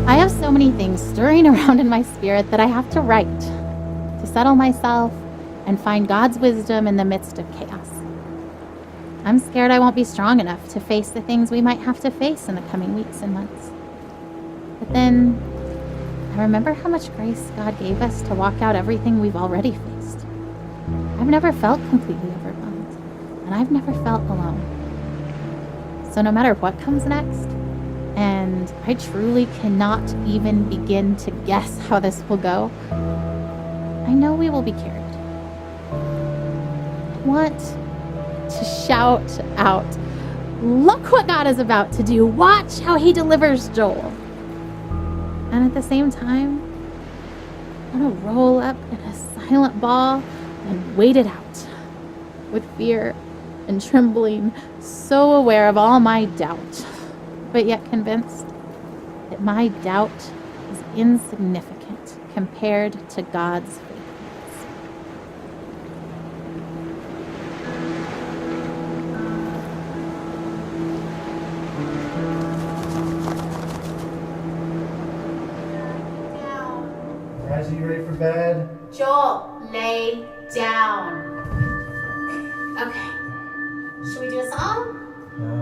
I have so many things stirring around in my spirit that I have to write to settle myself and find God's wisdom in the midst of chaos. I'm scared I won't be strong enough to face the things we might have to face in the coming weeks and months. But then I remember how much grace God gave us to walk out everything we've already faced. I've never felt completely overwhelmed, and I've never felt alone. So no matter what comes next, and I truly cannot even begin to guess how this will go, I know we will be carried. I want to shout out, look what God is about to do. Watch how he delivers Joel. And at the same time, I want to roll up in a silent ball and wait it out with fear and trembling, so aware of all my doubt, but yet convinced that my doubt is insignificant compared to God's faithfulness. Guys, are you ready for bed? Joel, lay down. Okay. Should we do a song?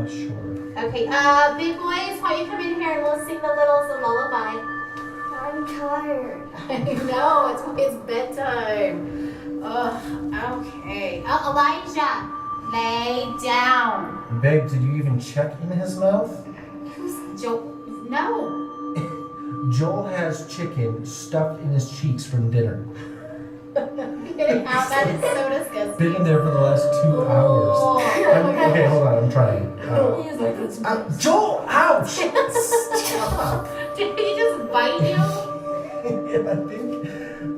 Sure. Okay, big boys, why don't you come in here and we'll sing the littles a lullaby. I'm tired. I know, it's bedtime. Ugh, okay. Oh, Elijah, lay down. Babe, did you even check in his mouth? Who's Joel? No. Joel has chicken stuffed in his cheeks from dinner. Get it out, that is so disgusting. Been in there for the last 2 hours. Okay, hold on, I'm trying. Joel, ouch! Stop! Did he just bite you?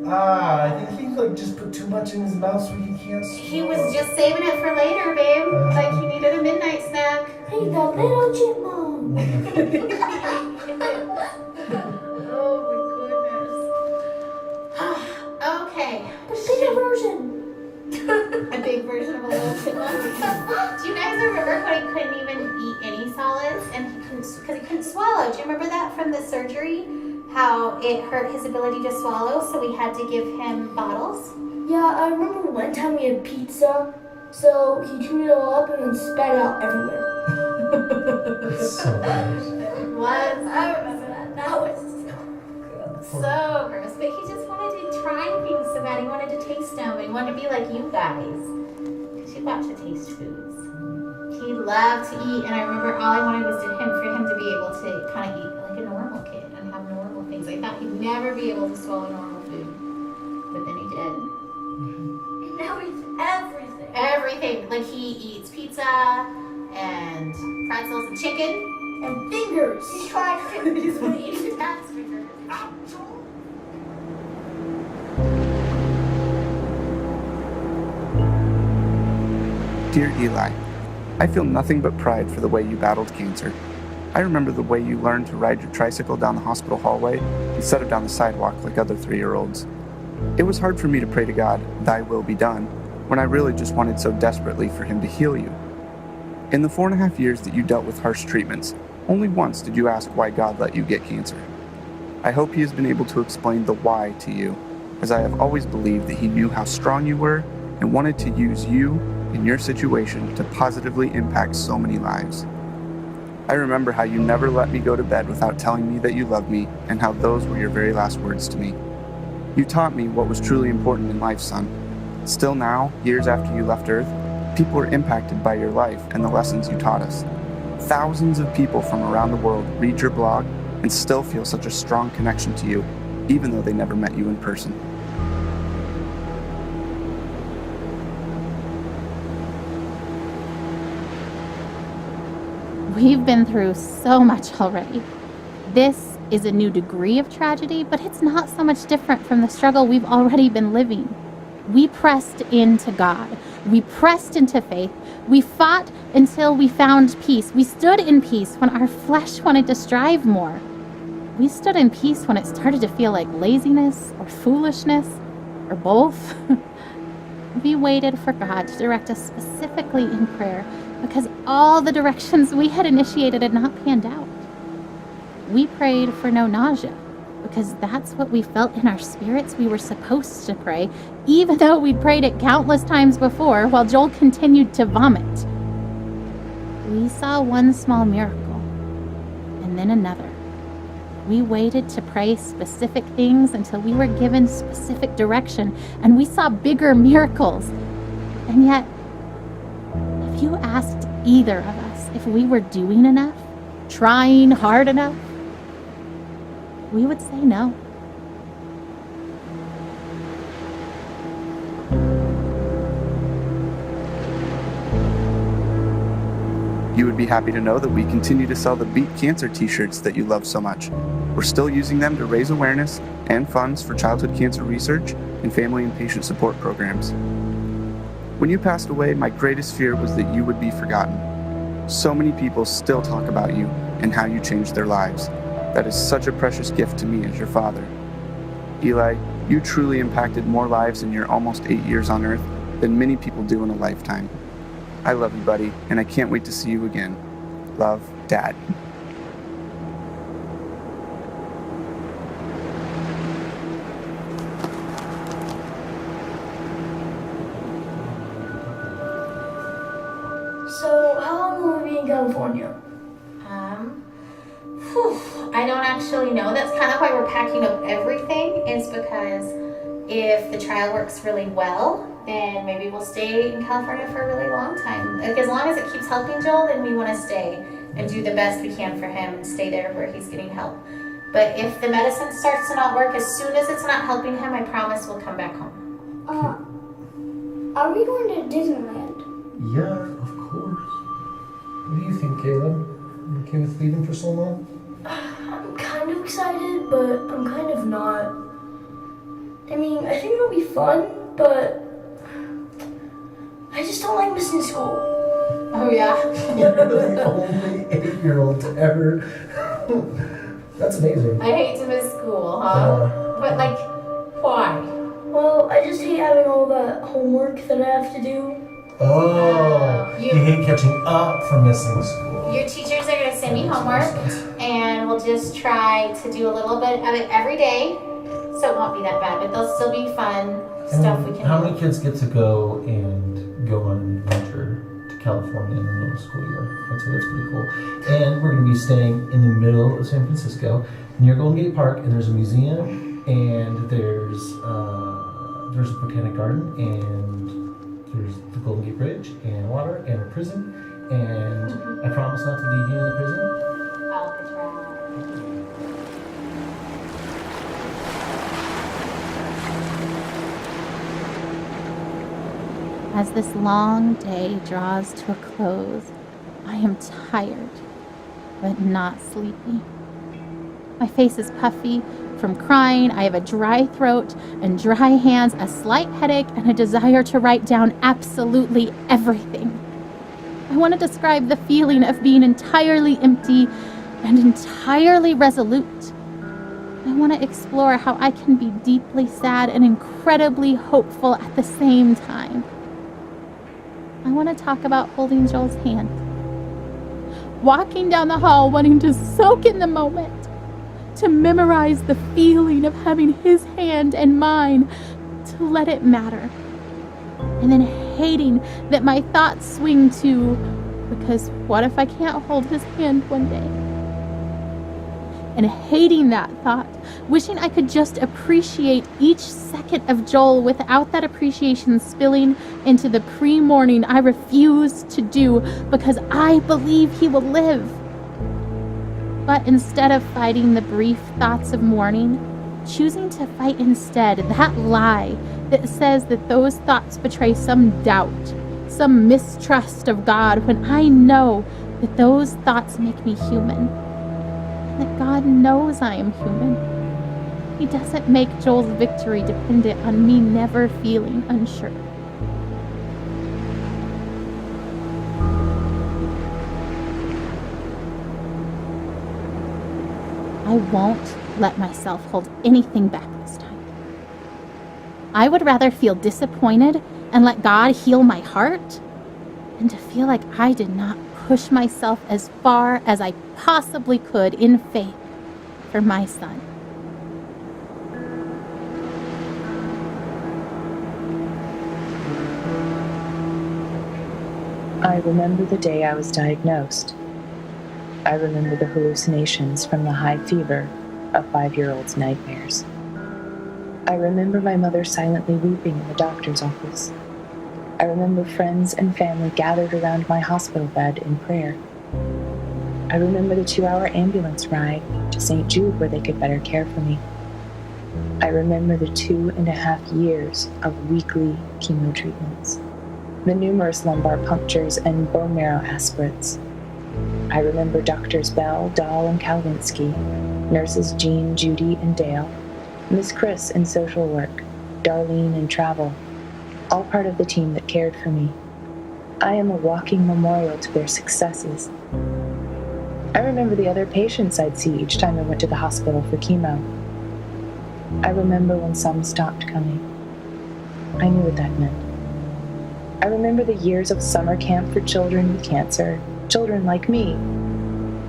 Yeah, I think he just put too much in his mouth so he can't swallow. He was just saving it for later, babe. Like he needed a midnight snack. Hey, the little chipmunk. Oh my goodness. Okay. The bigger version. A big version of a little chipmunk. Do you guys remember how he couldn't even eat any solids and because he couldn't swallow? Do you remember that from the surgery? How it hurt his ability to swallow, so we had to give him bottles? Yeah, I remember one time we had pizza, so he chewed it all up and then spat it out everywhere. It's so gross. It was. I remember that. That was So gross. But he just wanted to try things so bad. He wanted to taste them. And he wanted to be like you guys. Because you got to taste foods. He loved to eat, and I remember all I wanted was for him to be able to kind of eat like a normal kid and have normal things. I thought he'd never be able to swallow normal food. But then he did. And now it's everything. Everything. Like he eats pizza and pretzels and chicken. And fingers. He tried fingers. He's going to eat his dad's fingers. Dear Eli, I feel nothing but pride for the way you battled cancer. I remember the way you learned to ride your tricycle down the hospital hallway instead of down the sidewalk like other 3-year-olds. It was hard for me to pray to God, "Thy will be done," when I really just wanted so desperately for him to heal you. In the 4.5 years that you dealt with harsh treatments, only once did you ask why God let you get cancer. I hope he has been able to explain the why to you, as I have always believed that he knew how strong you were and wanted to use you in your situation to positively impact so many lives. I remember how you never let me go to bed without telling me that you loved me and how those were your very last words to me. You taught me what was truly important in life, son. Still now, years after you left Earth, People were impacted by your life and the lessons you taught us. Thousands of people from around the world read your blog and still feel such a strong connection to you, even though they never met you in person. We've been through so much already. This is a new degree of tragedy, but it's not so much different from the struggle we've already been living. We pressed into God. We pressed into faith. We fought until we found peace. We stood in peace when our flesh wanted to strive more. We stood in peace when it started to feel like laziness or foolishness or both. We waited for God to direct us specifically in prayer because all the directions we had initiated had not panned out. We prayed for no nausea because that's what we felt in our spirits we were supposed to pray, even though we'd prayed it countless times before while Joel continued to vomit. We saw one small miracle and then another. We waited to pray specific things until we were given specific direction, and we saw bigger miracles. And yet, if you asked either of us if we were doing enough, trying hard enough, we would say no. You would be happy to know that we continue to sell the Beat Cancer t-shirts that you love so much. We're still using them to raise awareness and funds for childhood cancer research and family and patient support programs. When you passed away, my greatest fear was that you would be forgotten. So many people still talk about you and how you changed their lives. That is such a precious gift to me as your father. Eli, you truly impacted more lives in your almost 8 years on Earth than many people do in a lifetime. I love you, buddy, and I can't wait to see you again. Love, Dad. So, how long will we be in California? I don't actually know. That's kind of why we're packing up everything, is because if the trial works really well, then maybe we'll stay in California for a really long time. Like, as long as it keeps helping Joel, then we want to stay and do the best we can for him and stay there where he's getting help. But if the medicine starts to not work, as soon as it's not helping him, I promise we'll come back home. Are we going to Disneyland? Yeah, of course. What do you think, Caleb? You okay with leaving for so long? I'm kind of excited, but I'm kind of not. I mean, I think it'll be fun, but I just don't like missing school. Oh, yeah. You're the only 8-year-old to ever. That's amazing. I hate to miss school, huh? But, like, why? Well, I just hate having all that homework that I have to do. Oh, you hate catching up from missing school. Your teachers are going to send me homework, and we'll just try to do a little bit of it every day, so it won't be that bad, but there'll still be fun stuff we can How do. many kids get to go on an adventure to California in the middle of school year? I'd say that's pretty cool. And we're going to be staying in the middle of San Francisco near Golden Gate Park, and there's a museum, and there's a botanic garden, and there's the Golden Gate Bridge, and water, and a prison, and I promise not to leave you in the prison. Alcatraz. As this long day draws to a close, I am tired, but not sleepy. My face is puffy from crying. I have a dry throat and dry hands, a slight headache, and a desire to write down absolutely everything. I want to describe the feeling of being entirely empty and entirely resolute. I want to explore how I can be deeply sad and incredibly hopeful at the same time. I want to talk about holding Joel's hand, walking down the hall wanting to soak in the moment, to memorize the feeling of having his hand and mine, to let it matter, and then hating that my thoughts swing to, because what if I can't hold his hand one day? and hating that thought, wishing I could just appreciate each second of Joel without that appreciation spilling into the pre-mourning I refuse to do because I believe he will live. But instead of fighting the brief thoughts of mourning, choosing to fight instead that lie that says that those thoughts betray some doubt, some mistrust of God, when I know that those thoughts make me human, and that God knows I am human. He doesn't make Joel's victory dependent on me never feeling unsure. I won't let myself hold anything back this time. I would rather feel disappointed and let God heal my heart than to feel like I did not push myself as far as I possibly could in faith for my son. I remember the day I was diagnosed. I remember the hallucinations from the high fever of 5-year-old's nightmares. I remember my mother silently weeping in the doctor's office. I remember friends and family gathered around my hospital bed in prayer. I remember the 2-hour ambulance ride to St. Jude where they could better care for me. I remember the 2.5 years of weekly chemo treatments, the numerous lumbar punctures and bone marrow aspirates. I remember Doctors Bell, Dahl, and Kalwinsky, nurses Jean, Judy, and Dale, Miss Chris in social work, Darlene in travel, all part of the team that cared for me. I am a walking memorial to their successes. I remember the other patients I'd see each time I went to the hospital for chemo. I remember when some stopped coming. I knew what that meant. I remember the years of summer camp for children with cancer, children like me.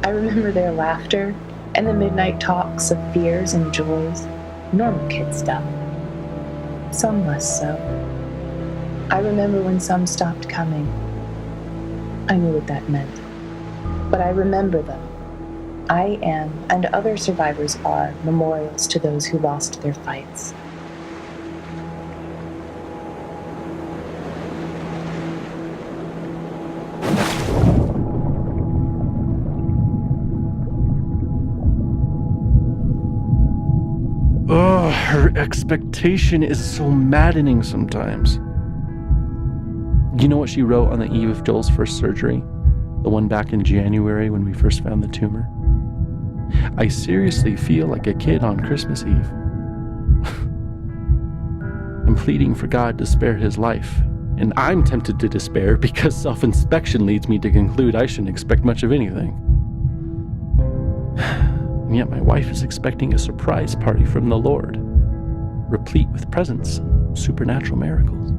I remember their laughter and the midnight talks of fears and joys, normal kid stuff. Some less so. I remember when some stopped coming. I knew what that meant. But I remember them. I am, and other survivors are, memorials to those who lost their fights. Oh, her expectation is so maddening sometimes. You know what she wrote on the eve of Joel's first surgery? The one back in January when we first found the tumor? I seriously feel like a kid on Christmas Eve. I'm pleading for God to spare his life, and I'm tempted to despair because self-inspection leads me to conclude I shouldn't expect much of anything. And yet my wife is expecting a surprise party from the Lord, replete with presents and supernatural miracles.